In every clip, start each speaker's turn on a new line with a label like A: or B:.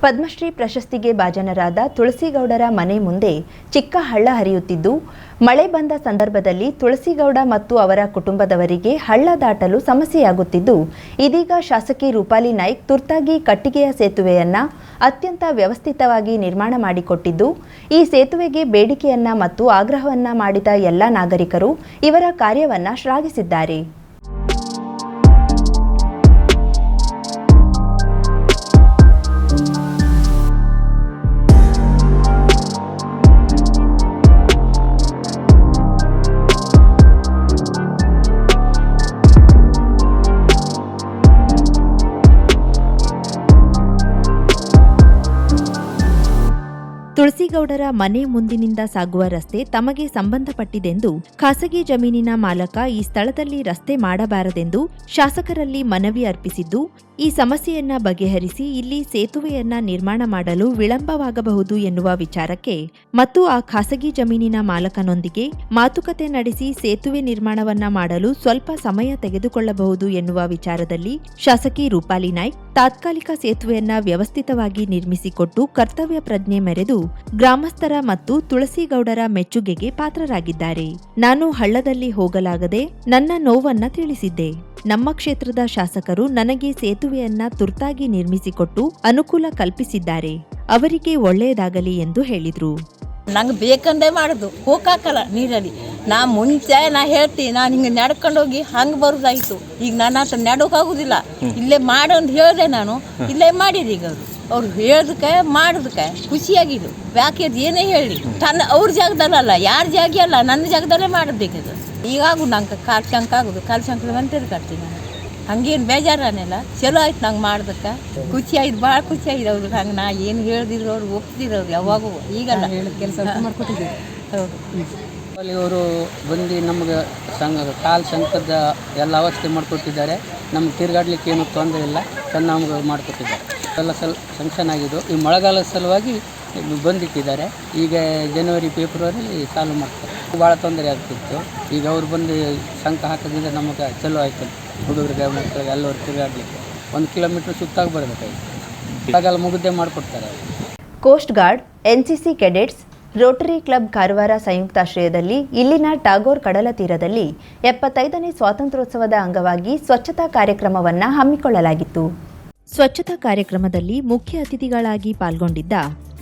A: ಪದ್ಮಶ್ರೀ ಪ್ರಶಸ್ತಿಗೆ ಭಾಜನರಾದ ತುಳಸಿಗೌಡರ ಮನೆ ಮುಂದೆ ಚಿಕ್ಕ ಹಳ್ಳ ಹರಿಯುತ್ತಿದ್ದು, ಮಳೆ ಬಂದ ಸಂದರ್ಭದಲ್ಲಿ ತುಳಸಿಗೌಡ ಮತ್ತು ಅವರ ಕುಟುಂಬದವರಿಗೆ ಹಳ್ಳ ದಾಟಲು ಸಮಸ್ಯೆಯಾಗುತ್ತಿದ್ದು, ಇದೀಗ ಶಾಸಕಿ ರೂಪಾಲಿ ನಾಯ್ಕ್ ತುರ್ತಾಗಿ ಕಟ್ಟಿಗೆಯ ಸೇತುವೆಯನ್ನ ಅತ್ಯಂತ ವ್ಯವಸ್ಥಿತವಾಗಿ ನಿರ್ಮಾಣ ಮಾಡಿಕೊಟ್ಟಿದ್ದು, ಈ ಸೇತುವೆಗೆ ಬೇಡಿಕೆಯನ್ನ ಮತ್ತು ಆಗ್ರಹವನ್ನ ಮಾಡಿದ ಎಲ್ಲ ನಾಗರಿಕರು ಇವರ ಕಾರ್ಯವನ್ನ ಶ್ಲಾಘಿಸಿದ್ದಾರೆ. ತುಳಸಿಗೌಡರ ಮನೆ ಮುಂದಿನಿಂದ ಸಾಗುವ ರಸ್ತೆ ತಮಗೆ ಸಂಬಂಧಪಟ್ಟಿದೆಂದು ಖಾಸಗಿ ಜಮೀನಿನ ಮಾಲಕ ಈ ಸ್ಥಳದಲ್ಲಿ ರಸ್ತೆ ಮಾಡಬಾರದೆಂದು ಶಾಸಕರಲ್ಲಿ ಮನವಿ ಅರ್ಪಿಸಿದ್ದು, ಈ ಸಮಸ್ಯೆಯನ್ನ ಬಗೆಹರಿಸಿ ಇಲ್ಲಿ ಸೇತುವೆಯನ್ನ ನಿರ್ಮಾಣ ಮಾಡಲು ವಿಳಂಬವಾಗಬಹುದು ಎನ್ನುವ ವಿಚಾರಕ್ಕೆ ಮತ್ತು ಆ ಖಾಸಗಿ ಜಮೀನಿನ ಮಾಲಕನೊಂದಿಗೆ ಮಾತುಕತೆ ನಡೆಸಿ ಸೇತುವೆ ನಿರ್ಮಾಣವನ್ನ ಮಾಡಲು ಸ್ವಲ್ಪ ಸಮಯ ತೆಗೆದುಕೊಳ್ಳಬಹುದು ಎನ್ನುವ ವಿಚಾರದಲ್ಲಿ ಶಾಸಕಿ ರೂಪಾಲಿ ನಾಯ್ಕ್ ತಾತ್ಕಾಲಿಕ ಸೇತುವೆಯನ್ನ ವ್ಯವಸ್ಥಿತವಾಗಿ ನಿರ್ಮಿಸಿಕೊಟ್ಟು ಕರ್ತವ್ಯ ಪ್ರಜ್ಞೆ ಮೆರೆದು ಗ್ರಾಮಸ್ಥರ ಮತ್ತು ತುಳಸಿಗೌಡರ ಮೆಚ್ಚುಗೆಗೆ ಪಾತ್ರರಾಗಿದ್ದಾರೆ. ನಾನು ಹಳ್ಳದಲ್ಲಿ ಹೋಗಲಾಗದೆ ನನ್ನ ನೋವನ್ನ ತಿಳಿಸಿದ್ದೆ. ನಮ್ಮ ಕ್ಷೇತ್ರದ ಶಾಸಕರು ನನಗೆ ಸೇತುವೆಯನ್ನ ತುರ್ತಾಗಿ ನಿರ್ಮಿಸಿಕೊಟ್ಟು ಅನುಕೂಲ ಕಲ್ಪಿಸಿದ್ದಾರೆ. ಅವರಿಗೆ ಒಳ್ಳೆಯದಾಗಲಿ ಎಂದು ಹೇಳಿದ್ರು.
B: ನಂಗೆ ಬೇಕಂದೇ ಮಾಡೋದು, ಹೋಗಾಕಲ್ಲ ನೀರಲ್ಲಿ. ಮುಂಚೆ ಹೇಳ್ತೀನಿ, ನಾನು ಹಿಂಗೆ ನಡ್ಕೊಂಡು ಹೋಗಿ ಹಂಗೆ ಬರೋದಾಯ್ತು. ಈಗ ನನ್ನ ಹತ್ರ ನಡೋಕ್ಕಾಗೋದಿಲ್ಲ. ಇಲ್ಲೇ ಮಾಡು ಅಂತ ಹೇಳಿದೆ ನಾನು, ಇಲ್ಲೇ ಮಾಡಿರಿ. ಈಗ ಅವ್ರು ಹೇಳೋದಕ್ಕೆ ಮಾಡೋದಕ್ಕೆ ಖುಷಿಯಾಗಿದ್ದು. ಯಾಕೆ ಏನೇ ಹೇಳಿ ಅವ್ರ ಜಾಗದಲ್ಲ, ಯಾರ ಜಾಗ ಅಲ್ಲ, ನನ್ನ ಜಾಗದಲ್ಲೇ ಮಾಡಬೇಕಿದು. ಈಗಾಗು ನಂಗೆ ಕಾಲು ಶಂಕ ಆಗೋದು, ಕಾಲು ಶಂಕ ಬಂತೇಳಿ ಕಟ್ತೀನಿ ನಾನು. ಹಂಗೇನು ಬೇಜಾರನೆಲ್ಲ ಚಲೋ ಆಯ್ತು ನಂಗೆ ಮಾಡೋದಕ್ಕೆ. ಖುಷಿ ಆಯ್ತು, ಭಾಳ ಖುಷಿ ಆಗಿದೆ. ಅವ್ರಿಗೆ ಹಂಗೆ ನಾ ಏನು ಹೇಳ್ದಿದ್ರು ಅವ್ರು ಒಪ್ತಿರೋರು ಯಾವಾಗೂ. ಈಗಲ್ಲ ಕೆಲಸ ಮಾಡ್ಕೊಟ್ಟಿದ್ದೀವಿ. ಹೌದು,
C: ಅಲ್ಲಿ ಅವರು ಬಂದು ನಮಗೆ ಕಾಲು ಶಂಕದ ಎಲ್ಲ ಅವಸ್ಥೆ ಮಾಡಿಕೊಟ್ಟಿದ್ದಾರೆ. ನಮ್ಗೆ ತಿರುಗಾಡ್ಲಿಕ್ಕೆ ಏನೂ ತೊಂದರೆ ಇಲ್ಲ, ಚೆನ್ನಾಗಿ ಮಾಡಿಕೊಟ್ಟಿದ್ದಾರೆ. ಎಲ್ಲ ಸಂಕ್ಷನ್ ಆಗಿದ್ದು ಈ ಮಳೆಗಾಲದ ಸಲುವಾಗಿ ಬಂದಿಟ್ಟಿದ್ದಾರೆ. ಈಗ ಜನವರಿ ಫೆಬ್ರವರಿಲಿ ಚಾಲು ಮಾಡ್ತಾರೆ. ಭಾಳ ತೊಂದರೆ ಆಗ್ತಿತ್ತು. ಈಗ ಅವ್ರು ಬಂದು ಶಂಕ ಹಾಕೋದ್ರಿಂದ ನಮಗೆ ಚಲೋ ಆಯ್ತು. ಹುಡುಗರಿಗೆ ಮಕ್ಕಳಿಗೆ ಎಲ್ಲರೂ ತಿರುಗಾಡ್ಲಿಕ್ಕೆ 1 ಕಿಲೋಮೀಟ್ರ್ ಸುತ್ತಾಗಿ ಬರಬೇಕಾಗಿತ್ತು. ಮಳೆಗಾಲ ಮುಗಿದೇ ಮಾಡಿಕೊಡ್ತಾರೆ.
A: Coast guard, NCC cadets, Rotary club Karwar ಸಂಯುಕ್ತಾಶ್ರಯದಲ್ಲಿ ಇಲ್ಲಿನ ಟಾಗೋರ್ ಕಡಲ ತೀರದಲ್ಲಿ 75ನೇ ಸ್ವಾತಂತ್ರ್ಯೋತ್ಸವದ ಅಂಗವಾಗಿ ಸ್ವಚ್ಛತಾ ಕಾರ್ಯಕ್ರಮವನ್ನು ಹಮ್ಮಿಕೊಳ್ಳಲಾಗಿತ್ತು. ಸ್ವಚ್ಛತಾ ಕಾರ್ಯಕ್ರಮದಲ್ಲಿ ಮುಖ್ಯ ಅತಿಥಿಗಳಾಗಿ ಪಾಲ್ಗೊಂಡಿದ್ದ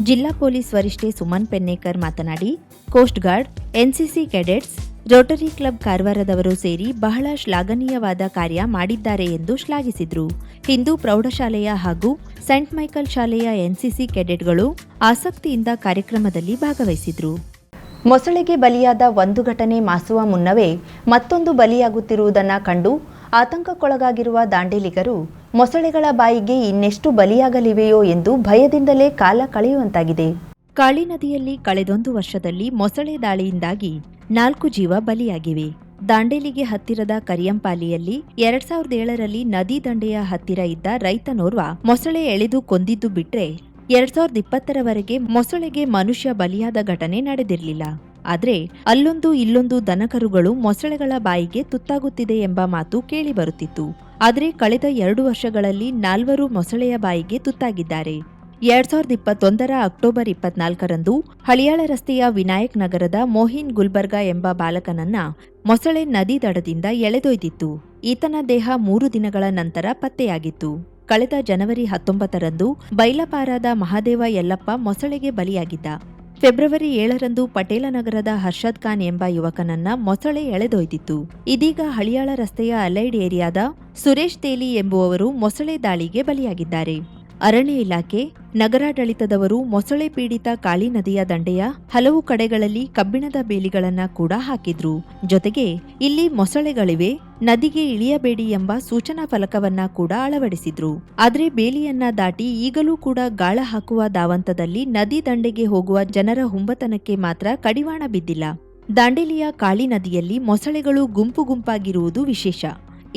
A: ಜಿಲ್ಲಾ ಪೊಲೀಸ್ ವರಿಷ್ಠೆ ಸುಮನ್ ಪೆನ್ನೇಕರ್ ಮಾತನಾಡಿ, coast guard, NCC cadets, Rotary club ಕಾರವಾರದವರು ಸೇರಿ ಬಹಳ ಶ್ಲಾಘನೀಯವಾದ ಕಾರ್ಯ ಮಾಡಿದ್ದಾರೆ ಎಂದು ಶ್ಲಾಘಿಸಿದರು. ಹಿಂದೂ ಪ್ರೌಢಶಾಲೆಯ ಹಾಗೂ ಸೆಂಟ್ ಮೈಕಲ್ ಶಾಲೆಯ ಎನ್ಸಿಸಿ ಕೆಡೆಟ್ಗಳು ಆಸಕ್ತಿಯಿಂದ ಕಾರ್ಯಕ್ರಮದಲ್ಲಿ ಭಾಗವಹಿಸಿದರು. ಮೊಸಳೆಗೆ ಬಲಿಯಾದ ಒಂದು ಘಟನೆ ಮಾಸುವ ಮುನ್ನವೇ ಮತ್ತೊಂದು ಬಲಿಯಾಗುತ್ತಿರುವುದನ್ನು ಕಂಡು ಆತಂಕಕ್ಕೊಳಗಾಗಿರುವ ದಾಂಡೇಲಿಗರು ಮೊಸಳೆಗಳ ಬಾಯಿಗೆ ಇನ್ನೆಷ್ಟು ಬಲಿಯಾಗಲಿವೆಯೋ ಎಂದು ಭಯದಿಂದಲೇ ಕಾಲ ಕಳೆಯುವಂತಾಗಿದೆ. ಕಾಳಿ ನದಿಯಲ್ಲಿ ಕಳೆದೊಂದು ವರ್ಷದಲ್ಲಿ ಮೊಸಳೆ ದಾಳಿಯಿಂದಾಗಿ 4 ಜೀವ ಬಲಿಯಾಗಿವೆ. ದಾಂಡೇಲಿಗೆ ಹತ್ತಿರದ ಕರಿಯಂಪಾಲಿಯಲ್ಲಿ 2007ರಲ್ಲಿ ನದಿ ದಂಡೆಯ ಹತ್ತಿರ ಇದ್ದ ರೈತನೋರ್ವ ಮೊಸಳೆ ಎಳೆದು ಕೊಂದಿದ್ದು ಬಿಟ್ರೆ 2020ರವರೆಗೆ ಮೊಸಳೆಗೆ ಮನುಷ್ಯ ಬಲಿಯಾದ ಘಟನೆ ನಡೆದಿರಲಿಲ್ಲ. ಆದರೆ ಅಲ್ಲೊಂದು ಇಲ್ಲೊಂದು ದನಕರುಗಳು ಮೊಸಳೆಗಳ ಬಾಯಿಗೆ ತುತ್ತಾಗುತ್ತಿದೆ ಎಂಬ ಮಾತು ಕೇಳಿಬರುತ್ತಿತ್ತು. ಆದರೆ ಕಳೆದ 2 ವರ್ಷಗಳಲ್ಲಿ 4 ಮೊಸಳೆಯ ಬಾಯಿಗೆ ತುತ್ತಾಗಿದ್ದಾರೆ. 2021ರ ಅಕ್ಟೋಬರ್ 24ರಂದು ಹಳಿಯಾಳ ರಸ್ತೆಯ ವಿನಾಯಕ್ ನಗರದ ಮೋಹಿನ್ ಗುಲ್ಬರ್ಗಾ ಎಂಬ ಬಾಲಕನನ್ನ ಮೊಸಳೆ ನದಿ ದಡದಿಂದ ಎಳೆದೊಯ್ದಿತ್ತು. ಈತನ ದೇಹ 3 ದಿನಗಳ ನಂತರ ಪತ್ತೆಯಾಗಿತ್ತು. ಕಳೆದ ಜನವರಿ 19ರಂದು ಬೈಲಪಾರಾದ ಮಹಾದೇವ ಯಲ್ಲಪ್ಪ ಮೊಸಳೆಗೆ ಬಲಿಯಾಗಿದ್ದ. ಫೆಬ್ರವರಿ 7ರಂದು ಪಟೇಲ ನಗರದ ಹರ್ಷದ್ ಖಾನ್ ಎಂಬ ಯುವಕನನ್ನ ಮೊಸಳೆ ಎಳೆದೊಯ್ದಿತ್ತು. ಇದೀಗ ಹಳಿಯಾಳ ರಸ್ತೆಯ ಅಲೈಡ್ ಏರಿಯಾದ ಸುರೇಶ್ ತೇಲಿ ಎಂಬುವವರು ಮೊಸಳೆ ದಾಳಿಗೆ ಬಲಿಯಾಗಿದ್ದಾರೆ. ಅರಣ್ಯ ಇಲಾಖೆ, ನಗರಾಡಳಿತದವರು ಮೊಸಳೆ ಪೀಡಿತ ಕಾಳಿ ನದಿಯ ದಂಡೆಯ ಹಲವು ಕಡೆಗಳಲ್ಲಿ ಕಬ್ಬಿಣದ ಬೇಲಿಗಳನ್ನ ಕೂಡ ಹಾಕಿದ್ರು. ಜೊತೆಗೆ ಇಲ್ಲಿ ಮೊಸಳೆಗಳಿವೆ, ನದಿಗೆ ಇಳಿಯಬೇಡಿ ಎಂಬ ಸೂಚನಾ ಫಲಕವನ್ನ ಕೂಡ ಅಳವಡಿಸಿದ್ರು. ಆದ್ರೆ ಬೇಲಿಯನ್ನ ದಾಟಿ ಈಗಲೂ ಕೂಡ ಗಾಳ ಹಾಕುವ ಧಾವಂತದಲ್ಲಿ ನದಿ ದಂಡೆಗೆ ಹೋಗುವ ಜನರ ಹುಂಬತನಕ್ಕೆ ಮಾತ್ರ ಕಡಿವಾಣ ಬಿದ್ದಿಲ್ಲ. ದಾಂಡೇಲಿಯ ಕಾಳಿ ನದಿಯಲ್ಲಿ ಮೊಸಳೆಗಳು ಗುಂಪು ಗುಂಪಾಗಿರುವುದು ವಿಶೇಷ.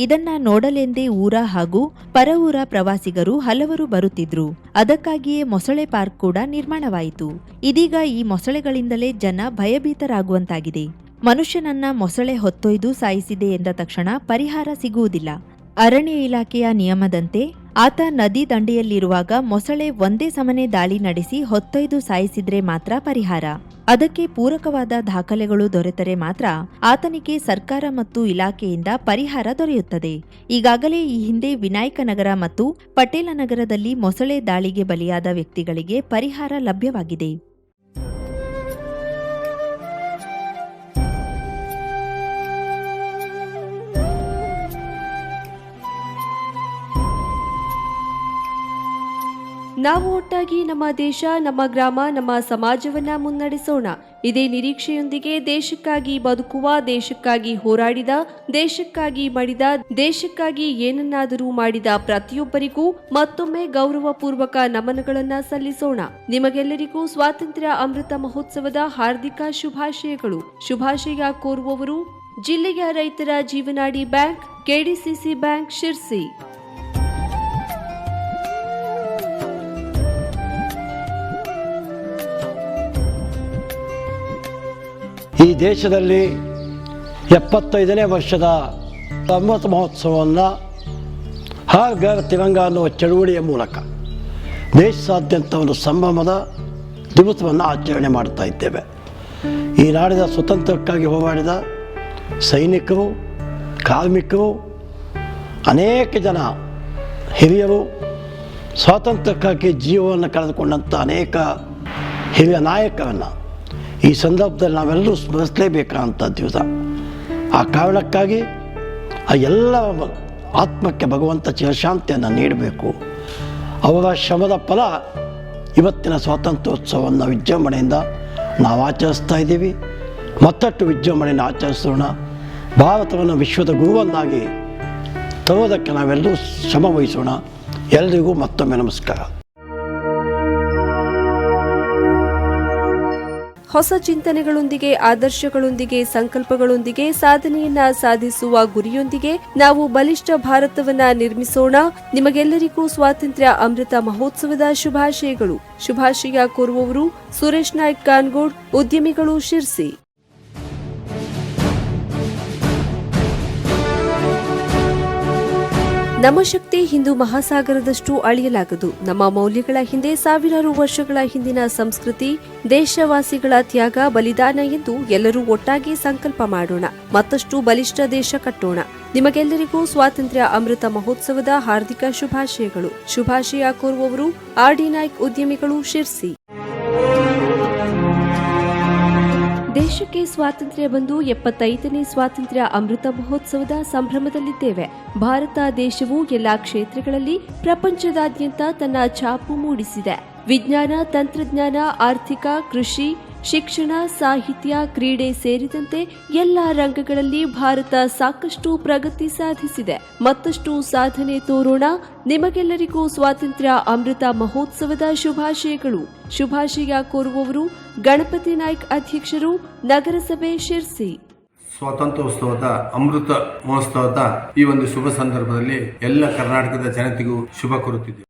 A: ಇದನ್ನ ನೋಡಲೆಂದೇ ಊರ ಹಾಗೂ ಪರ ಊರ ಪ್ರವಾಸಿಗರು ಹಲವರು ಬರುತ್ತಿದ್ರು. ಅದಕ್ಕಾಗಿಯೇ ಮೊಸಳೆ ಪಾರ್ಕ್ ಕೂಡ ನಿರ್ಮಾಣವಾಯಿತು. ಇದೀಗ ಈ ಮೊಸಳೆಗಳಿಂದಲೇ ಜನ ಭಯಭೀತರಾಗುವಂತಾಗಿದೆ. ಮನುಷ್ಯನನ್ನ ಮೊಸಳೆ ಹೊತ್ತೊಯ್ದು ಸಾಯಿಸಿದೆ ಎಂದ ತಕ್ಷಣ ಪರಿಹಾರ ಸಿಗುವುದಿಲ್ಲ. ಅರಣ್ಯ ಇಲಾಖೆಯ ನಿಯಮದಂತೆ ಆತ ನದಿ ದಂಡೆಯಲ್ಲಿರುವಾಗ ಮೊಸಳೆ ಒಂದೇ ಸಮನೆ ದಾಳಿ ನಡೆಸಿ ಹೊತ್ತೊಯ್ದು ಸಾಯಿಸಿದ್ರೆ ಮಾತ್ರ ಪರಿಹಾರ. ಅದಕ್ಕೆ ಪೂರಕವಾದ ದಾಖಲೆಗಳು ದೊರೆತರೆ ಮಾತ್ರ ಆತನಿಗೆ ಸರ್ಕಾರ ಮತ್ತು ಇಲಾಖೆಯಿಂದ ಪರಿಹಾರ ದೊರೆಯುತ್ತದೆ. ಈಗಾಗಲೇ ಈ ಹಿಂದೆ ವಿನಾಯಕನಗರ ಮತ್ತು ಪಟೇಲನಗರದಲ್ಲಿ ಮೊಸಳೆ ದಾಳಿಗೆ ಬಲಿಯಾದ ವ್ಯಕ್ತಿಗಳಿಗೆ ಪರಿಹಾರ ಲಭ್ಯವಾಗಿದೆ.
D: ನಾವು ಒಟ್ಟಾಗಿ ನಮ್ಮ ದೇಶ, ನಮ್ಮ ಗ್ರಾಮ, ನಮ್ಮ ಸಮಾಜವನ್ನ ಮುನ್ನಡೆಸೋಣ. ಇದೇ ನಿರೀಕ್ಷೆಯೊಂದಿಗೆ ದೇಶಕ್ಕಾಗಿ ಬದುಕುವ, ದೇಶಕ್ಕಾಗಿ ಹೋರಾಡಿದ, ದೇಶಕ್ಕಾಗಿ ಮಡಿದ, ದೇಶಕ್ಕಾಗಿ ಏನನ್ನಾದರೂ ಮಾಡಿದ ಪ್ರತಿಯೊಬ್ಬರಿಗೂ ಮತ್ತೊಮ್ಮೆ ಗೌರವಪೂರ್ವಕ ನಮನಗಳನ್ನ ಸಲ್ಲಿಸೋಣ. ನಿಮಗೆಲ್ಲರಿಗೂ ಸ್ವಾತಂತ್ರ್ಯ ಅಮೃತ ಮಹೋತ್ಸವದ ಹಾರ್ದಿಕ ಶುಭಾಶಯಗಳು. ಶುಭಾಶಯ ಕೋರುವವರು ಜಿಲ್ಲೆಯ ರೈತರ ಜೀವನಾಡಿ ಬ್ಯಾಂಕ್, ಕೆಡಿಸಿಸಿ ಬ್ಯಾಂಕ್, ಶಿರ್ಸಿ.
E: ಈ ದೇಶದಲ್ಲಿ 75ನೇ ವರ್ಷದ ಅಮೃತ ಮಹೋತ್ಸವವನ್ನು ಹರ್ ಘರ್ ತಿರಂಗಾ ಅನ್ನುವ ಚಳುವಳಿಯ ಮೂಲಕ ದೇಶಾದ್ಯಂತ ಒಂದು ಸಂಭ್ರಮದ ದಿವಸವನ್ನು ಆಚರಣೆ ಮಾಡ್ತಾ ಇದ್ದೇವೆ. ಈ ನಾಡಿನ ಸ್ವತಂತ್ರಕ್ಕಾಗಿ ಹೋರಾಡಿದ ಸೈನಿಕರು, ಕಾರ್ಮಿಕರು, ಅನೇಕ ಜನ ಹಿರಿಯರು, ಸ್ವಾತಂತ್ರ್ಯಕ್ಕಾಗಿ ಜೀವವನ್ನು ಕಳೆದುಕೊಂಡಂಥ ಅನೇಕ ಹಿರಿಯ ನಾಯಕರನ್ನು ಈ ಸಂದರ್ಭದಲ್ಲಿ ನಾವೆಲ್ಲರೂ ಸ್ಮರಿಸಲೇಬೇಕಾದಂಥ ದಿವಸ. ಆ ಕಾರಣಕ್ಕಾಗಿ ಆ ಎಲ್ಲ ಆತ್ಮಕ್ಕೆ ಭಗವಂತ ಚಿರಶಾಂತಿಯನ್ನು ನೀಡಬೇಕು. ಅವರ ಶ್ರಮದ ಫಲ ಇವತ್ತಿನ ಸ್ವಾತಂತ್ರ್ಯೋತ್ಸವವನ್ನು ವಿಜೃಂಭಣೆಯಿಂದ ನಾವು ಆಚರಿಸ್ತಾ ಇದ್ದೀವಿ. ಮತ್ತಷ್ಟು ವಿಜೃಂಭಣೆಯನ್ನು ಆಚರಿಸೋಣ. ಭಾರತವನ್ನು ವಿಶ್ವದ ಗುರುವನ್ನಾಗಿ ತರುವುದಕ್ಕೆ ನಾವೆಲ್ಲರೂ ಶ್ರಮ ವಹಿಸೋಣ. ಎಲ್ಲರಿಗೂ ಮತ್ತೊಮ್ಮೆ ನಮಸ್ಕಾರ.
D: ಹೊಸ ಚಿಂತನೆಗಳೊಂದಿಗೆ, ಆದರ್ಶಗಳೊಂದಿಗೆ, ಸಂಕಲ್ಪಗಳೊಂದಿಗೆ, ಸಾಧನೆಯನ್ನ ಸಾಧಿಸುವ ಗುರಿಯೊಂದಿಗೆ ನಾವು ಬಲಿಷ್ಠ ಭಾರತವನ್ನ ನಿರ್ಮಿಸೋಣ. ನಿಮಗೆಲ್ಲರಿಗೂ ಸ್ವಾತಂತ್ರ್ಯ ಅಮೃತ ಮಹೋತ್ಸವದ ಶುಭಾಶಯಗಳು. ಶುಭಾಶಯ ಕೋರುವವರು ಸುರೇಶ್ ನಾಯ್ಕ್ ಕಾನ್ಗೋಡ್, ಉದ್ಯಮಿಗಳು, ಶಿರ್ಸಿ. ನಮ್ಮ ಶಕ್ತಿ ಹಿಂದೂ ಮಹಾಸಾಗರದಷ್ಟು ಅಳಿಯಲಾಗದು. ನಮ್ಮ ಮೌಲ್ಯಗಳ ಹಿಂದೆ ಸಾವಿರಾರು ವರ್ಷಗಳ ಹಿಂದಿನ ಸಂಸ್ಕೃತಿ, ದೇಶವಾಸಿಗಳ ತ್ಯಾಗ, ಬಲಿದಾನ ಎಂದು ಎಲ್ಲರೂ ಒಟ್ಟಾಗಿ ಸಂಕಲ್ಪ ಮಾಡೋಣ. ಮತ್ತಷ್ಟು ಬಲಿಷ್ಠ ದೇಶ ಕಟ್ಟೋಣ. ನಿಮಗೆಲ್ಲರಿಗೂ ಸ್ವಾತಂತ್ರ್ಯ ಅಮೃತ ಮಹೋತ್ಸವದ ಹಾರ್ದಿಕ ಶುಭಾಶಯಗಳು. ಶುಭಾಶಯ ಕೋರುವವರು ಆರ್.ಡಿ. ನಾಯ್ಕ್, ಉದ್ಯಮಿಗಳು, ಶಿರ್ಸಿ. ದೇಶಕ್ಕೆ ಸ್ವಾತಂತ್ರ್ಯ ಬಂದು 75ನೇ ಸ್ವಾತಂತ್ರ್ಯ ಅಮೃತ ಮಹೋತ್ಸವದ ಸಂಭ್ರಮದಲ್ಲಿದ್ದೇವೆ. ಭಾರತ ದೇಶವು ಎಲ್ಲಾ ಕ್ಷೇತ್ರಗಳಲ್ಲಿ ಪ್ರಪಂಚದಾದ್ಯಂತ ತನ್ನ ಛಾಪು ಮೂಡಿಸಿದೆ. ವಿಜ್ಞಾನ, ತಂತ್ರಜ್ಞಾನ, ಆರ್ಥಿಕ, ಕೃಷಿ, ಶಿಕ್ಷಣ, ಸಾಹಿತ್ಯ, ಕ್ರೀಡೆ ಸೇರಿದಂತೆ ಎಲ್ಲಾ ರಂಗಗಳಲ್ಲಿ ಭಾರತ ಸಾಕಷ್ಟು ಪ್ರಗತಿ ಸಾಧಿಸಿದೆ. ಮತ್ತಷ್ಟು ಸಾಧನೆ ತೋರೋಣ. ನಿಮಗೆಲ್ಲರಿಗೂ ಸ್ವಾತಂತ್ರ್ಯ ಅಮೃತ ಮಹೋತ್ಸವದ ಶುಭಾಶಯಗಳು. ಶುಭಾಶಯ ಕೋರುವವರು ಗಣಪತಿ ನಾಯ್ಕ್, ಅಧ್ಯಕ್ಷರು, ನಗರಸಭೆ, ಶಿರ್ಸಿ.
F: ಸ್ವಾತಂತ್ರ್ಯೋತ್ಸವದ ಅಮೃತ ಮಹೋತ್ಸವದ ಈ ಒಂದು ಶುಭ ಸಂದರ್ಭದಲ್ಲಿ ಎಲ್ಲ ಕರ್ನಾಟಕದ ಜನತೆಗೂ ಶುಭ ಕೋರುತ್ತಿದೆ.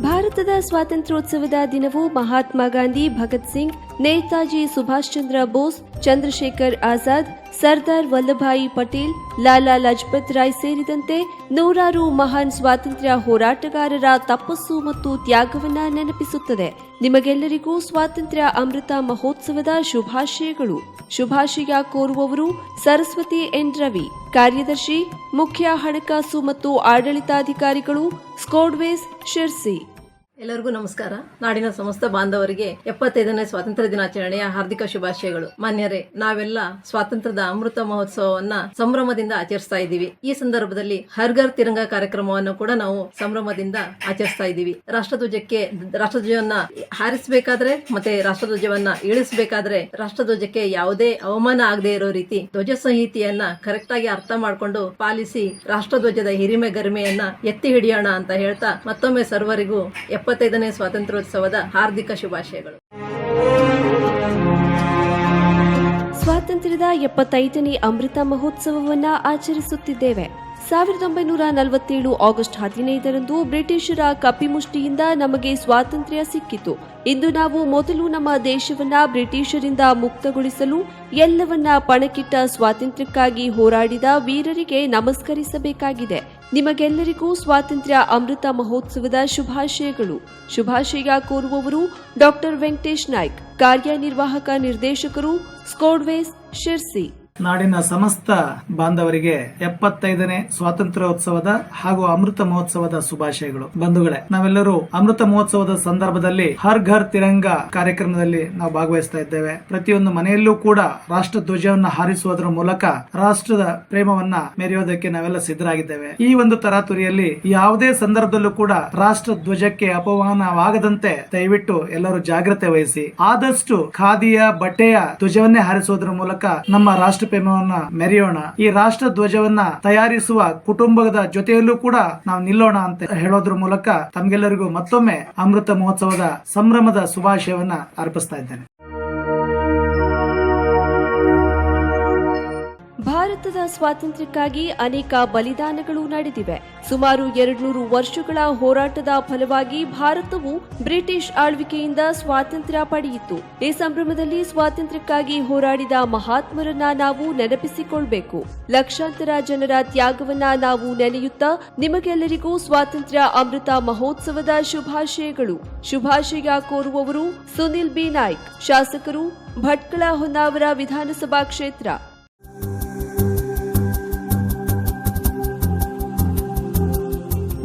D: ಭಾರತದ ಸ್ವಾತಂತ್ರ್ಯೋತ್ಸವದ ದಿನವು ಮಹಾತ್ಮ ಗಾಂಧಿ, ಭಗತ್ ಸಿಂಗ್, ನೇತಾಜಿ ಸುಭಾಷ್ ಚಂದ್ರ ಬೋಸ್, ಚಂದ್ರಶೇಖರ್ ಆಜಾದ್, ಸರ್ದಾರ್ ವಲ್ಲಭಾಯಿ ಪಟೇಲ್, ಲಾಲಾ ಲಜಪತ್ ರಾಯ್ ಸೇರಿದಂತೆ ನೂರಾರು ಮಹಾನ್ ಸ್ವಾತಂತ್ರ್ಯ ಹೋರಾಟಗಾರರ ತಪಸ್ಸು ಮತ್ತು ತ್ಯಾಗವನ್ನ ನೆನಪಿಸುತ್ತದೆ. ನಿಮಗೆಲ್ಲರಿಗೂ ಸ್ವಾತಂತ್ರ್ಯ ಅಮೃತ ಮಹೋತ್ಸವದ ಶುಭಾಶಯಗಳು. ಶುಭಾಶಯ ಕೋರುವವರು ಸರಸ್ವತಿ ಎನ್ ರವಿ, ಕಾರ್ಯದರ್ಶಿ, ಮುಖ್ಯ ಹಣಕಾಸು ಮತ್ತು ಆಡಳಿತಾಧಿಕಾರಿಗಳು, ಸ್ಕೋಡ್ವೇಸ್, ಶಿರ್ಸಿ.
G: ಎಲ್ಲರಿಗೂ ನಮಸ್ಕಾರ. ನಾಡಿನ ಸಮಸ್ತ ಬಾಂಧವರಿಗೆ 75ನೇ ಸ್ವಾತಂತ್ರ್ಯ ದಿನಾಚರಣೆಯ ಹಾರ್ದಿಕ ಶುಭಾಶಯಗಳು. ಮಾನ್ಯರೇ, ನಾವೆಲ್ಲ ಸ್ವಾತಂತ್ರ್ಯದ ಅಮೃತ ಮಹೋತ್ಸವವನ್ನ ಸಂಭ್ರಮದಿಂದ ಆಚರಿಸ್ತಾ ಇದ್ದೀವಿ. ಈ ಸಂದರ್ಭದಲ್ಲಿ ಹರ್ ಘರ್ ತಿರಂಗಾ ಕಾರ್ಯಕ್ರಮವನ್ನು ಕೂಡ ನಾವು ಸಂಭ್ರಮದಿಂದ ಆಚರಿಸ್ತಾ ಇದ್ದೀವಿ. ರಾಷ್ಟ್ರಧ್ವಜವನ್ನ ಹಾರಿಸಬೇಕಾದ್ರೆ ಮತ್ತೆ ರಾಷ್ಟ್ರಧ್ವಜವನ್ನ ಇಳಿಸಬೇಕಾದ್ರೆ ರಾಷ್ಟ್ರಧ್ವಜಕ್ಕೆ ಯಾವುದೇ ಅವಮಾನ ಆಗದೆ ಇರೋ ರೀತಿ ಧ್ವಜ ಸಂಹಿತೆಯನ್ನ ಕರೆಕ್ಟ್ ಆಗಿ ಅರ್ಥ ಮಾಡಿಕೊಂಡು ಪಾಲಿಸಿ ರಾಷ್ಟ್ರಧ್ವಜದ ಹಿರಿಮೆ ಗರಿಮೆಯನ್ನ ಎತ್ತಿ ಹಿಡಿಯೋಣ ಅಂತ ಹೇಳ್ತಾ ಮತ್ತೊಮ್ಮೆ ಸರ್ವರಿಗೂ 75ನೇ ಸ್ವಾತಂತ್ರ್ಯೋತ್ಸವದ ಹಾರ್ದಿಕ ಶುಭಾಶಯಗಳು.
D: ಸ್ವಾತಂತ್ರ್ಯದ 75ನೇ ಅಮೃತ ಮಹೋತ್ಸವವನ್ನ ಆಚರಿಸುತ್ತಿದ್ದೇವೆ. 1947 ಆಗಸ್ಟ್ 15ರಂದು ಬ್ರಿಟಿಷರ ಕಪಿಮುಷ್ಟಿಯಿಂದ ನಮಗೆ ಸ್ವಾತಂತ್ರ್ಯ ಸಿಕ್ಕಿತು. ಇಂದು ನಾವು ಮೊದಲು ನಮ್ಮ ದೇಶವನ್ನ ಬ್ರಿಟಿಷರಿಂದ ಮುಕ್ತಗೊಳಿಸಲು ಎಲ್ಲವನ್ನ ಪಣಕ್ಕಿಟ್ಟ ಸ್ವಾತಂತ್ರ್ಯಕ್ಕಾಗಿ ಹೋರಾಡಿದ ವೀರರಿಗೆ ನಮಸ್ಕರಿಸಬೇಕಾಗಿದೆ. ನಿಮಗೆಲ್ಲರಿಗೂ ಸ್ವಾತಂತ್ರ್ಯ ಅಮೃತ ಮಹೋತ್ಸವದ ಶುಭಾಶಯಗಳು. ಶುಭಾಶಯ ಕೋರುವವರು ಡಾಕ್ಟರ್ ವೆಂಕಟೇಶ್ ನಾಯ್ಕ್, ಕಾರ್ಯನಿರ್ವಾಹಕ ನಿರ್ದೇಶಕರು, ಸ್ಕೋಡ್ವೇಸ್, ಶಿರ್ಸಿ.
H: ನಾಡಿನ ಸಮಸ್ತ ಬಾಂಧವರಿಗೆ 75ನೇ ಸ್ವಾತಂತ್ರ್ಯೋತ್ಸವದ ಹಾಗೂ ಅಮೃತ ಮಹೋತ್ಸವದ ಶುಭಾಶಯಗಳು. ಬಂಧುಗಳೇ, ನಾವೆಲ್ಲರೂ ಅಮೃತ ಮಹೋತ್ಸವದ ಸಂದರ್ಭದಲ್ಲಿ ಹರ್ ಘರ್ ತಿರಂಗ ಕಾರ್ಯಕ್ರಮದಲ್ಲಿ ನಾವು ಭಾಗವಹಿಸ್ತಾ ಇದ್ದೇವೆ. ಪ್ರತಿಯೊಂದು ಮನೆಯಲ್ಲೂ ಕೂಡ ರಾಷ್ಟ್ರ ಧ್ವಜವನ್ನ ಹಾರಿಸುವುದರ ಮೂಲಕ ರಾಷ್ಟ್ರದ ಪ್ರೇಮವನ್ನ ಮೆರೆಯೋದಕ್ಕೆ ನಾವೆಲ್ಲ ಸಿದ್ಧರಾಗಿದ್ದೇವೆ. ಈ ಒಂದು ತರಾತುರಿಯಲ್ಲಿ ಯಾವುದೇ ಸಂದರ್ಭದಲ್ಲೂ ಕೂಡ ರಾಷ್ಟ್ರ ಧ್ವಜಕ್ಕೆ ಅಪಮಾನವಾಗದಂತೆ ದಯವಿಟ್ಟು ಎಲ್ಲರೂ ಜಾಗ್ರತೆ ವಹಿಸಿ ಆದಷ್ಟು ಖಾದಿಯ ಬಟ್ಟೆಯ ಧ್ವಜವನ್ನೇ ಹಾರಿಸುವುದರ ಮೂಲಕ ನಮ್ಮ ರಾಷ್ಟ್ರ ಪ್ರೇಮವನ್ನ ಮೆರೆಯೋಣ. ಈ ರಾಷ್ಟ್ರ ಧ್ವಜವನ್ನ ತಯಾರಿಸುವ ಕುಟುಂಬದ ಜೊತೆಯಲ್ಲೂ ಕೂಡ ನಾವು ನಿಲ್ಲೋಣ ಅಂತ ಹೇಳೋದ್ರ ಮೂಲಕ ತಮ್ಗೆಲ್ಲರಿಗೂ ಮತ್ತೊಮ್ಮೆ ಅಮೃತ ಮಹೋತ್ಸವದ ಸಂಭ್ರಮದ ಶುಭಾಶಯವನ್ನ ಅರ್ಪಿಸ್ತಾ ಇದ್ದೇನೆ.
D: ಭಾರತದ ಸ್ವಾತಂತ್ರ್ಯಕ್ಕಾಗಿ ಅನೇಕ ಬಲಿದಾನಗಳು ನಡೆದಿವೆ. ಸುಮಾರು 200 ವರ್ಷಗಳ ಹೋರಾಟದ ಫಲವಾಗಿ ಭಾರತವು ಬ್ರಿಟಿಷ್ ಆಳ್ವಿಕೆಯಿಂದ ಸ್ವಾತಂತ್ರ್ಯ ಪಡೆಯಿತು. ಈ ಸಂಭ್ರಮದಲ್ಲಿ ಸ್ವಾತಂತ್ರ್ಯಕ್ಕಾಗಿ ಹೋರಾಡಿದ ಮಹಾತ್ಮರನ್ನ ನಾವು ನೆನಪಿಸಿಕೊಳ್ಬೇಕು. ಲಕ್ಷಾಂತರ ಜನರ ತ್ಯಾಗವನ್ನ ನಾವು ನೆನೆಯುತ್ತಾ ನಿಮಗೆಲ್ಲರಿಗೂ ಸ್ವಾತಂತ್ರ್ಯ ಅಮೃತ ಮಹೋತ್ಸವದ ಶುಭಾಶಯಗಳು. ಶುಭಾಶಯ ಕೋರುವವರು ಸುನಿಲ್ ಬಿ ನಾಯ್ಕ್, ಶಾಸಕರು, ಭಟ್ಕಳ ಹೊನ್ನಾವರ ವಿಧಾನಸಭಾ ಕ್ಷೇತ್ರ.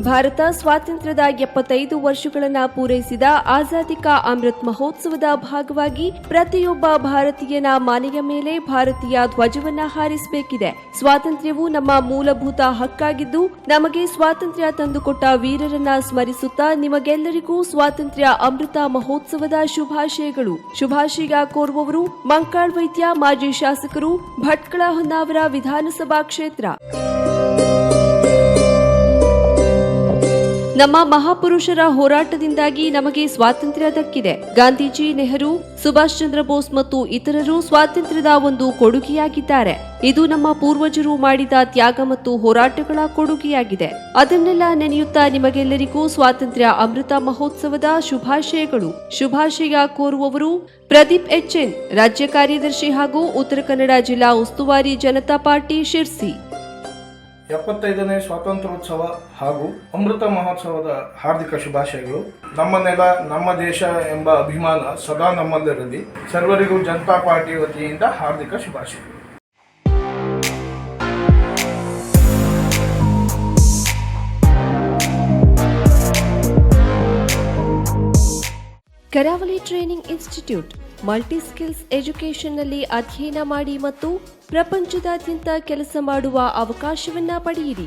D: ಭಾರತ ಸ್ವಾತಂತ್ರ್ಯದ 75 ವರ್ಷಗಳನ್ನು ಪೂರೈಸಿದ ಆಜಾದಿ ಕಾ ಅಮೃತ್ ಮಹೋತ್ಸವದ ಭಾಗವಾಗಿ ಪ್ರತಿಯೊಬ್ಬ ಭಾರತೀಯನ ಮನೆಯ ಮೇಲೆ ಭಾರತೀಯ ಧ್ವಜವನ್ನ ಹಾರಿಸಬೇಕಿದೆ. ಸ್ವಾತಂತ್ರ್ಯವು ನಮ್ಮ ಮೂಲಭೂತ ಹಕ್ಕಾಗಿದ್ದು ನಮಗೆ ಸ್ವಾತಂತ್ರ್ಯ ತಂದುಕೊಟ್ಟ ವೀರರನ್ನ ಸ್ಮರಿಸುತ್ತಾ ನಿಮಗೆಲ್ಲರಿಗೂ ಸ್ವಾತಂತ್ರ್ಯ ಅಮೃತ ಮಹೋತ್ಸವದ ಶುಭಾಶಯಗಳು. ಶುಭಾಶಯ ಕೋರುವವರು ಮಂಕಾಳ್ ವೈದ್ಯ, ಮಾಜಿ ಶಾಸಕರು, ಭಟ್ಕಳ ಹೊನ್ನಾವರ ವಿಧಾನಸಭಾ ಕ್ಷೇತ್ರ. ನಮ್ಮ ಮಹಾಪುರುಷರ ಹೋರಾಟದಿಂದಾಗಿ ನಮಗೆ ಸ್ವಾತಂತ್ರ್ಯ ದಕ್ಕಿದೆ. ಗಾಂಧೀಜಿ, ನೆಹರು, ಸುಭಾಷ್ ಚಂದ್ರ ಬೋಸ್ ಮತ್ತು ಇತರರು ಸ್ವಾತಂತ್ರ್ಯದ ಒಂದು ಕೊಡುಗೆಯಾಗಿದ್ದಾರೆ. ಇದು ನಮ್ಮ ಪೂರ್ವಜರು ಮಾಡಿದ ತ್ಯಾಗ ಮತ್ತು ಹೋರಾಟಗಳ ಕೊಡುಗೆಯಾಗಿದೆ. ಅದನ್ನೆಲ್ಲ ನೆನೆಯುತ್ತಾ ನಿಮಗೆಲ್ಲರಿಗೂ ಸ್ವಾತಂತ್ರ್ಯ ಅಮೃತ ಮಹೋತ್ಸವದ ಶುಭಾಶಯಗಳು. ಶುಭಾಶಯ ಕೋರುವವರು ಪ್ರದೀಪ್ ಎಚ್ಎನ್, ರಾಜ್ಯ ಕಾರ್ಯದರ್ಶಿ ಹಾಗೂ ಉತ್ತರ ಕನ್ನಡ ಜಿಲ್ಲಾ ಉಸ್ತುವಾರಿ ಜನತಾ ಪಾರ್ಟಿ, ಶಿರ್ಸಿ.
I: 75ನೇ ಸ್ವಾತಂತ್ರ್ಯೋತ್ಸವ ಹಾಗೂ ಅಮೃತ ಮಹೋತ್ಸವದ ಹಾರ್ದಿಕ ಶುಭಾಶಯಗಳು. ನಮ್ಮ ನೆಲ, ನಮ್ಮ ದೇಶ ಎಂಬ ಅಭಿಮಾನ ಸದಾ ನಮ್ಮಲ್ಲಿರಲಿ. ಸರ್ವರಿಗೂ ಜನತಾ ಪಾರ್ಟಿ ವತಿಯಿಂದ ಹಾರ್ದಿಕ ಶುಭಾಶಯಗಳು.
D: ಕರಾವಳಿ ಟ್ರೈನಿಂಗ್ ಇನ್ಸ್ಟಿಟ್ಯೂಟ್ ಮಲ್ಟಿ ಸ್ಕಿಲ್ಸ್ ಎಜುಕೇಷನ್ನಲ್ಲಿ ಅಧ್ಯಯನ ಮಾಡಿ ಮತ್ತು ಪ್ರಪಂಚದಾದ್ಯಂತ ಕೆಲಸ ಮಾಡುವ ಅವಕಾಶವನ್ನ ಪಡೆಯಿರಿ.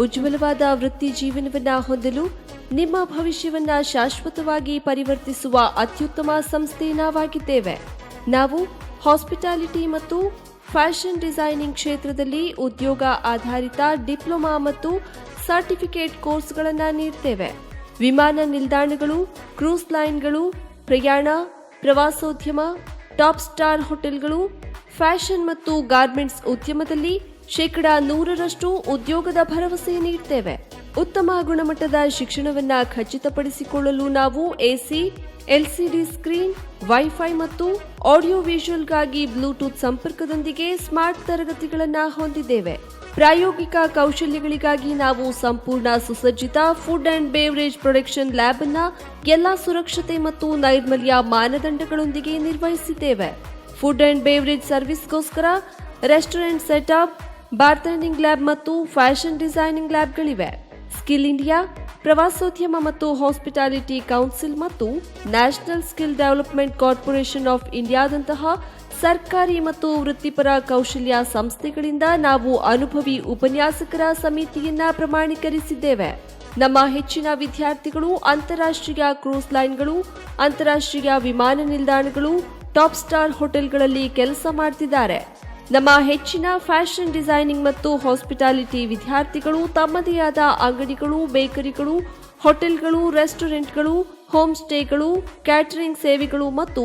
D: ಉಜ್ವಲವಾದ ವೃತ್ತಿ ಜೀವನವನ್ನ ಹೊಂದಲು ನಿಮ್ಮ ಭವಿಷ್ಯವನ್ನ ಶಾಶ್ವತವಾಗಿ ಪರಿವರ್ತಿಸುವ ಅತ್ಯುತ್ತಮ ಸಂಸ್ಥೆ ನಾವಾಗಿದ್ದೇವೆ. ನಾವು ಹಾಸ್ಪಿಟಾಲಿಟಿ ಮತ್ತು ಫ್ಯಾಷನ್ ಡಿಸೈನಿಂಗ್ ಕ್ಷೇತ್ರದಲ್ಲಿ ಉದ್ಯೋಗ ಆಧಾರಿತ ಡಿಪ್ಲೊಮಾ ಮತ್ತು ಸರ್ಟಿಫಿಕೇಟ್ ಕೋರ್ಸ್ಗಳನ್ನು ನೀಡುತ್ತೇವೆ. ವಿಮಾನ ನಿಲ್ದಾಣಗಳು, ಕ್ರೂಸ್ ಲೈನ್ಗಳು, ಪ್ರಯಾಣ, ಪ್ರವಾಸೋದ್ಯಮ, ಟಾಪ್ ಸ್ಟಾರ್ ಹೋಟೆಲ್ಗಳು, ಫ್ಯಾಷನ್ ಮತ್ತು ಗಾರ್ಮೆಂಟ್ಸ್ ಉದ್ಯಮದಲ್ಲಿ 100% ಉದ್ಯೋಗದ ಭರವಸೆ ನೀಡುತ್ತೇವೆ. ಉತ್ತಮ ಗುಣಮಟ್ಟದ ಶಿಕ್ಷಣವನ್ನು ಖಚಿತಪಡಿಸಿಕೊಳ್ಳಲು ನಾವು ಎಸಿ, ಎಲ್ಸಿಡಿ ಸ್ಕ್ರೀನ್, ವೈಫೈ ಮತ್ತು ಆಡಿಯೋ ವಿಜುವಲ್ಗಾಗಿ ಬ್ಲೂಟೂತ್ ಸಂಪರ್ಕದೊಂದಿಗೆ ಸ್ಮಾರ್ಟ್ ತರಗತಿಗಳನ್ನು ಹೊಂದಿದ್ದೇವೆ. ಪ್ರಾಯೋಗಿಕ ಕೌಶಲ್ಯಗಳಿಗಾಗಿ ನಾವು ಸಂಪೂರ್ಣ ಸುಸಜ್ಜಿತ food and beverage production lab ಅನ್ನು ಎಲ್ಲಾ ಸುರಕ್ಷತೆ ಮತ್ತು ನೈರ್ಮಲ್ಯ ಮಾನದಂಡಗಳೊಂದಿಗೆ ನಿರ್ವಹಿಸಿದ್ದೇವೆ. ಫುಡ್ ಅಂಡ್ ಬೇವರೇಜ್ ಸರ್ವಿಸ್ಗೋಸ್ಕರ ರೆಸ್ಟೋರೆಂಟ್ ಸೆಟಪ್, ಬಾರ್ಟೆಂಡಿಂಗ್ ಲ್ಯಾಬ್ ಮತ್ತು ಫ್ಯಾಷನ್ ಡಿಸೈನಿಂಗ್ ಲ್ಯಾಬ್ಗಳಿವೆ. ಸ್ಕಿಲ್ ಇಂಡಿಯಾ, ಪ್ರವಾಸೋದ್ಯಮ ಮತ್ತು ಹಾಸ್ಪಿಟಾಲಿಟಿ ಕೌನ್ಸಿಲ್ ಮತ್ತು national skill development corporation of ಇಂಡಿಯಾದಂತಹ ಸರ್ಕಾರಿ ಮತ್ತು ವೃತ್ತಿಪರ ಕೌಶಲ್ಯ ಸಂಸ್ಥೆಗಳಿಂದ ನಾವು ಅನುಭವಿ ಉಪನ್ಯಾಸಕರ ಸಮಿತಿಯನ್ನ ಪ್ರಮಾಣೀಕರಿಸಿದ್ದೇವೆ. ನಮ್ಮ ಹೆಚ್ಚಿನ ವಿದ್ಯಾರ್ಥಿಗಳು ಅಂತಾರಾಷ್ಟ್ರೀಯ ಕ್ರೂಸ್ ಲೈನ್ಗಳು, ಅಂತಾರಾಷ್ಟ್ರೀಯ ವಿಮಾನ ನಿಲ್ದಾಣಗಳು, ಟಾಪ್ ಸ್ಟಾರ್ ಹೋಟೆಲ್ಗಳಲ್ಲಿ ಕೆಲಸ ಮಾಡ್ತಿದ್ದಾರೆ. ನಮ್ಮ ಹೆಚ್ಚಿನ ಫ್ಯಾಷನ್ ಡಿಸೈನಿಂಗ್ ಮತ್ತು ಹಾಸ್ಪಿಟಾಲಿಟಿ ವಿದ್ಯಾರ್ಥಿಗಳು ತಮ್ಮದೇ ಆದ ಅಂಗಡಿಗಳು, ಬೇಕರಿಗಳು, ಹೋಟೆಲ್ಗಳು, ರೆಸ್ಟೋರೆಂಟ್ಗಳು, ಹೋಮ್ ಸ್ಟೇಗಳು, ಕ್ಯಾಟರಿಂಗ್ ಸೇವೆಗಳು ಮತ್ತು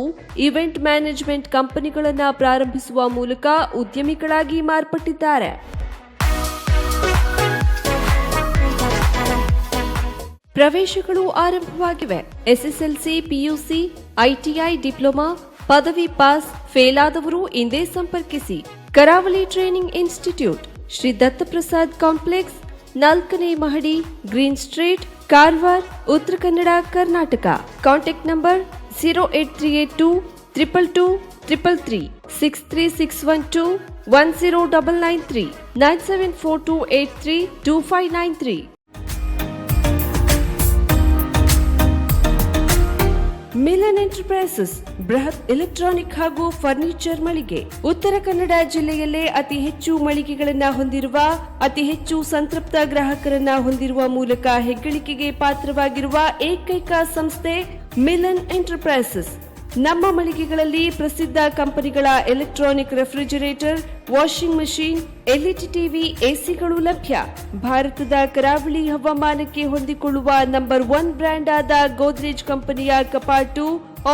D: ಇವೆಂಟ್ ಮ್ಯಾನೇಜ್ಮೆಂಟ್ ಕಂಪನಿಗಳನ್ನು ಪ್ರಾರಂಭಿಸುವ ಮೂಲಕ ಉದ್ಯಮಿಗಳಾಗಿ ಮಾರ್ಪಟ್ಟಿದ್ದಾರೆ. ಪ್ರವೇಶಗಳು ಆರಂಭವಾಗಿವೆ. ಎಸ್ಎಸ್ಎಲ್ಸಿ, ಪಿಯುಸಿ, ಐಟಿಐ, ಡಿಪ್ಲೊಮಾ, ಪದವಿ ಪಾಸ್, ಫೇಲ್ ಆದವರು ಇಂದೇ ಸಂಪರ್ಕಿಸಿ. ಕರಾವಳಿ training institute, Shri Dattaprasad complex, 4ನೇ ಮಹಡಿ, green street, Karwar, Uttara Kannada, Karnataka. Contact number 08382 222 333 63612 10993 974283 2593. Milan enterprises ಬೃಹತ್ ಎಲೆಕ್ಟ್ರಾನಿಕ್ ಹಾಗೂ ಫರ್ನಿಚರ್ ಮಳಿಗೆ. ಉತ್ತರ ಕನ್ನಡ ಜಿಲ್ಲೆಯಲ್ಲೇ ಅತಿ ಹೆಚ್ಚು ಮಳಿಗೆಗಳನ್ನು ಹೊಂದಿರುವ, ಅತಿ ಹೆಚ್ಚು ಸಂತೃಪ್ತ ಗ್ರಾಹಕರನ್ನ ಹೊಂದಿರುವ ಮೂಲಕ ಹೆಗ್ಗಳಿಕೆಗೆ ಪಾತ್ರವಾಗಿರುವ ಏಕೈಕ ಸಂಸ್ಥೆ ಮಿಲನ್ ಎಂಟರ್ಪ್ರೈಸಸ್. ನಮ್ಮ ಮಳಿಗೆಗಳಲ್ಲಿ ಪ್ರಸಿದ್ಧ ಕಂಪನಿಗಳ electronic refrigerator, washing machine, LED TV, ಎಸಿಗಳು ಲಭ್ಯ. ಭಾರತದ ಕರಾವಳಿ ಹವಾಮಾನಕ್ಕೆ ಹೊಂದಿಕೊಳ್ಳುವ ನಂಬರ್ 1 ಬ್ರ್ಯಾಂಡ್ ಆದ ಗೋದ್ರೇಜ್ ಕಂಪನಿಯ ಕಪಾಟು,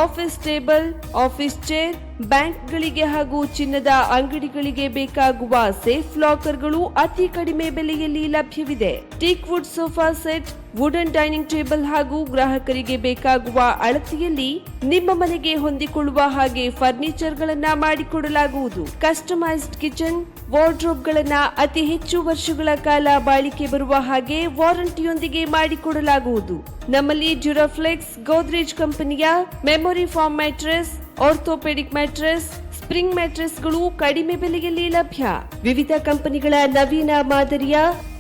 D: ಆಫೀಸ್ ಟೇಬಲ್, ಆಫೀಸ್ ಚೇರ್, ಬ್ಯಾಂಕ್ಗಳಿಗೆ ಹಾಗೂ ಚಿನ್ನದ ಅಂಗಡಿಗಳಿಗೆ ಬೇಕಾಗುವ ಸೇಫ್ ಲಾಕರ್ಗಳು ಅತಿ ಕಡಿಮೆ ಬೆಲೆಯಲ್ಲಿ ಲಭ್ಯವಿದೆ. Teak wood sofa set, wooden dining table ಹಾಗೂ ಗ್ರಾಹಕರಿಗೆ ಬೇಕಾಗುವ ಅಳತೆಯಲ್ಲಿ ನಿಮ್ಮ ಮನೆಗೆ ಹೊಂದಿಕೊಳ್ಳುವ ಹಾಗೆ ಫರ್ನಿಚರ್ ಗಳನ್ನ ಮಾಡಿಕೊಡಲಾಗುವುದು. ಕಸ್ಟಮೈಸ್ಡ್ ಕಿಚನ್, ವಾರ್ಡ್ರೋಬ್ ಗಳನ್ನ ಅತಿ ಹೆಚ್ಚು ವರ್ಷಗಳ ಕಾಲ ಬಾಳಿಕೆ ಬರುವ ಹಾಗೆ ವಾರಂಟಿಯೊಂದಿಗೆ ಮಾಡಿಕೊಡಲಾಗುವುದು. ನಮ್ಮಲ್ಲಿ ಡ್ಯೂರಾಫ್ಲೆಕ್ಸ್, ಗೋದ್ರೇಜ್ ಕಂಪನಿಯ memory foam mattress, orthopaedic mattress, spring ಮ್ಯಾಟ್ರೆಸ್ಗಳು ಕಡಿಮೆ ಬೆಲೆಯಲ್ಲಿ ಲಭ್ಯ. ವಿವಿಧ ಕಂಪನಿಗಳ ನವೀನ ಮಾದರಿಯ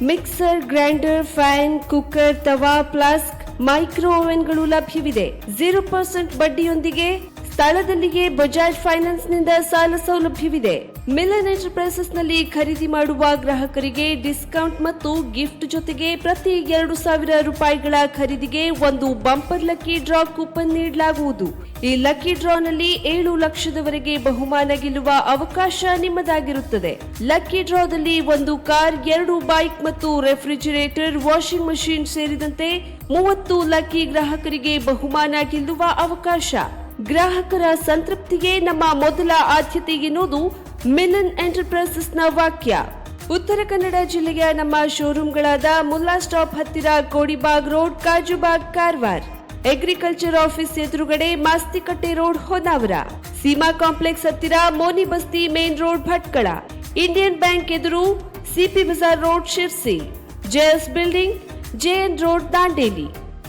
D: ಮಿಕ್ಸರ್, ಗ್ರೈಂಡರ್, ಫ್ಯಾನ್, ಕುಕ್ಕರ್, ತವಾ, ಫ್ಲಾಸ್ಕ್, ಮೈಕ್ರೋ ಓವೆನ್ಗಳು ಲಭ್ಯವಿದೆ. 0% ಬಡ್ಡಿಯೊಂದಿಗೆ ಸ್ಥಳದಲ್ಲಿಯೇ ಬಜಾಜ್ ಫೈನಾನ್ಸ್ ನಿಂದ ಸಾಲ ಸೌಲಭ್ಯವಿದೆ. ಮಿಲನ್ ಎಂಟರ್ಪ್ರೈಸಸ್ ನಲ್ಲಿ ಖರೀದಿ ಮಾಡುವ ಗ್ರಾಹಕರಿಗೆ ಡಿಸ್ಕೌಂಟ್ ಮತ್ತು ಗಿಫ್ಟ್ ಜೊತೆಗೆ ಪ್ರತಿ 2,000 ರೂಪಾಯಿಗಳ ಖರೀದಿಗೆ ಒಂದು ಬಂಪರ್ ಲಕ್ಕಿ ಡ್ರಾ ಕೂಪನ್ ನೀಡಲಾಗುವುದು. ಈ ಲಕ್ಕಿ ಡ್ರಾನಲ್ಲಿ 7 ಲಕ್ಷದವರೆಗೆ ಬಹುಮಾನ ಗೆಲ್ಲುವ ಅವಕಾಶ ನಿಮ್ಮದಾಗಿರುತ್ತದೆ. ಲಕ್ಕಿ ಡ್ರಾದಲ್ಲಿ 1 ಕಾರ್, 2 ಬೈಕ್ ಮತ್ತು ರೆಫ್ರಿಜರೇಟರ್, ವಾಷಿಂಗ್ ಮಷೀನ್ ಸೇರಿದಂತೆ 30 ಲಕ್ಕಿ ಗ್ರಾಹಕರಿಗೆ ಬಹುಮಾನ ಗೆಲ್ಲುವ ಅವಕಾಶ. ಗ್ರಾಹಕರ ಸಂತೃಪ್ತಿಗೆ ನಮ್ಮ ಮೊದಲ ಆದ್ಯತೆ ಎನ್ನುವುದು ಮಿಲನ್ ಎಂಟರ್ಪ್ರೈಸಸ್ನ ವಾಕ್ಯ. ಉತ್ತರ ಕನ್ನಡ ಜಿಲ್ಲೆಯ ನಮ್ಮ ಶೋರೂಮ್ಗಳಾದ ಮುಲ್ಲಾ ಸ್ಟಾಪ್ ಹತ್ತಿರ Kodibag road, Kajubag, Karwar. Agriculture office ಎದುರುಗಡೆ ಮಾಸ್ತಿಕಟ್ಟೆ ರೋಡ್, ಹೊನ್ನಾವರ. ಸೀಮಾ ಕಾಂಪ್ಲೆಕ್ಸ್ ಹತ್ತಿರ Moni Basti main road, Bhatkal. Indian bank ಎದುರು CP Bazar road, Sirsi. JS building, JN road, Dandeli.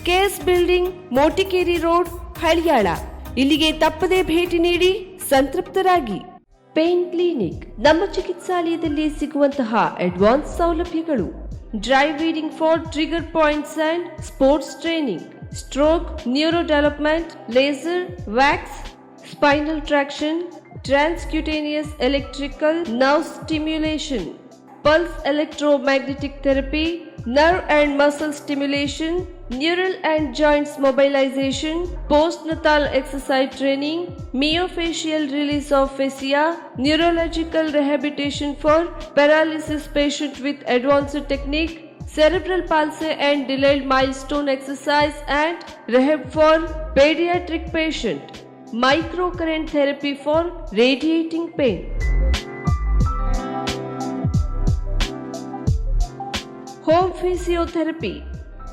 D: KS building, Motikeri road, Haliyal. ಇಲ್ಲಿಗೆ ತಪ್ಪದೇ ಭೇಟಿ ನೀಡಿ ಸಂತೃಪ್ತರಾಗಿ. ಪೇನ್ ಕ್ಲಿನಿಕ್, ನಮ್ಮ ಚಿಕಿತ್ಸಾಲಯದಲ್ಲಿ ಸಿಗುವಂತಹ ಅಡ್ವಾನ್ಸ್ ಸೌಲಭ್ಯಗಳು: dry needling for trigger points and sports training, stroke, neuro development, laser, wax, spinal traction, transcutaneous electrical nerve stimulation, pulse electromagnetic therapy, nerve and muscle stimulation, neural and joints mobilization, postnatal exercise training, myofascial release of fascia, neurological rehabilitation for paralysis patient with advanced technique, cerebral palsy and delayed milestone exercise and rehab for pediatric patient, microcurrent therapy for radiating pain. Home physiotherapy,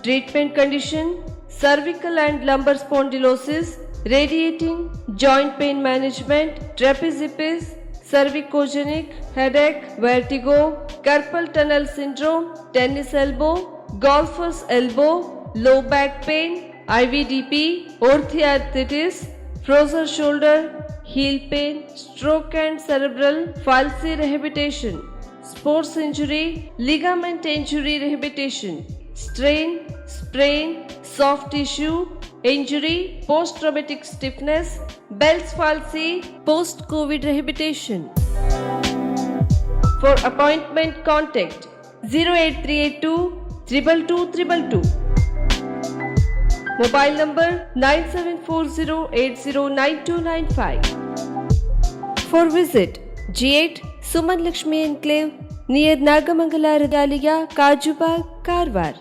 D: treatment condition, cervical and lumbar spondylosis, radiating, joint pain management, trapeziepis, cervicogenic, headache, vertigo, carpal tunnel syndrome, tennis elbow, golfer's elbow, low back pain, IVDP, orthoarthritis, frozen shoulder, heel pain, stroke and cerebral palsy rehabilitation, sports injury, ligament injury rehabilitation, strain, sprain, soft tissue injury, post-traumatic stiffness, Bell's palsy, post-COVID rehabilitation. For appointment, contact 08382 222 Mobile number 9740809295. For visit, G8 Suman Lakshmi Enclave near Nagamangala Radalaya, Kajubag, Karwar.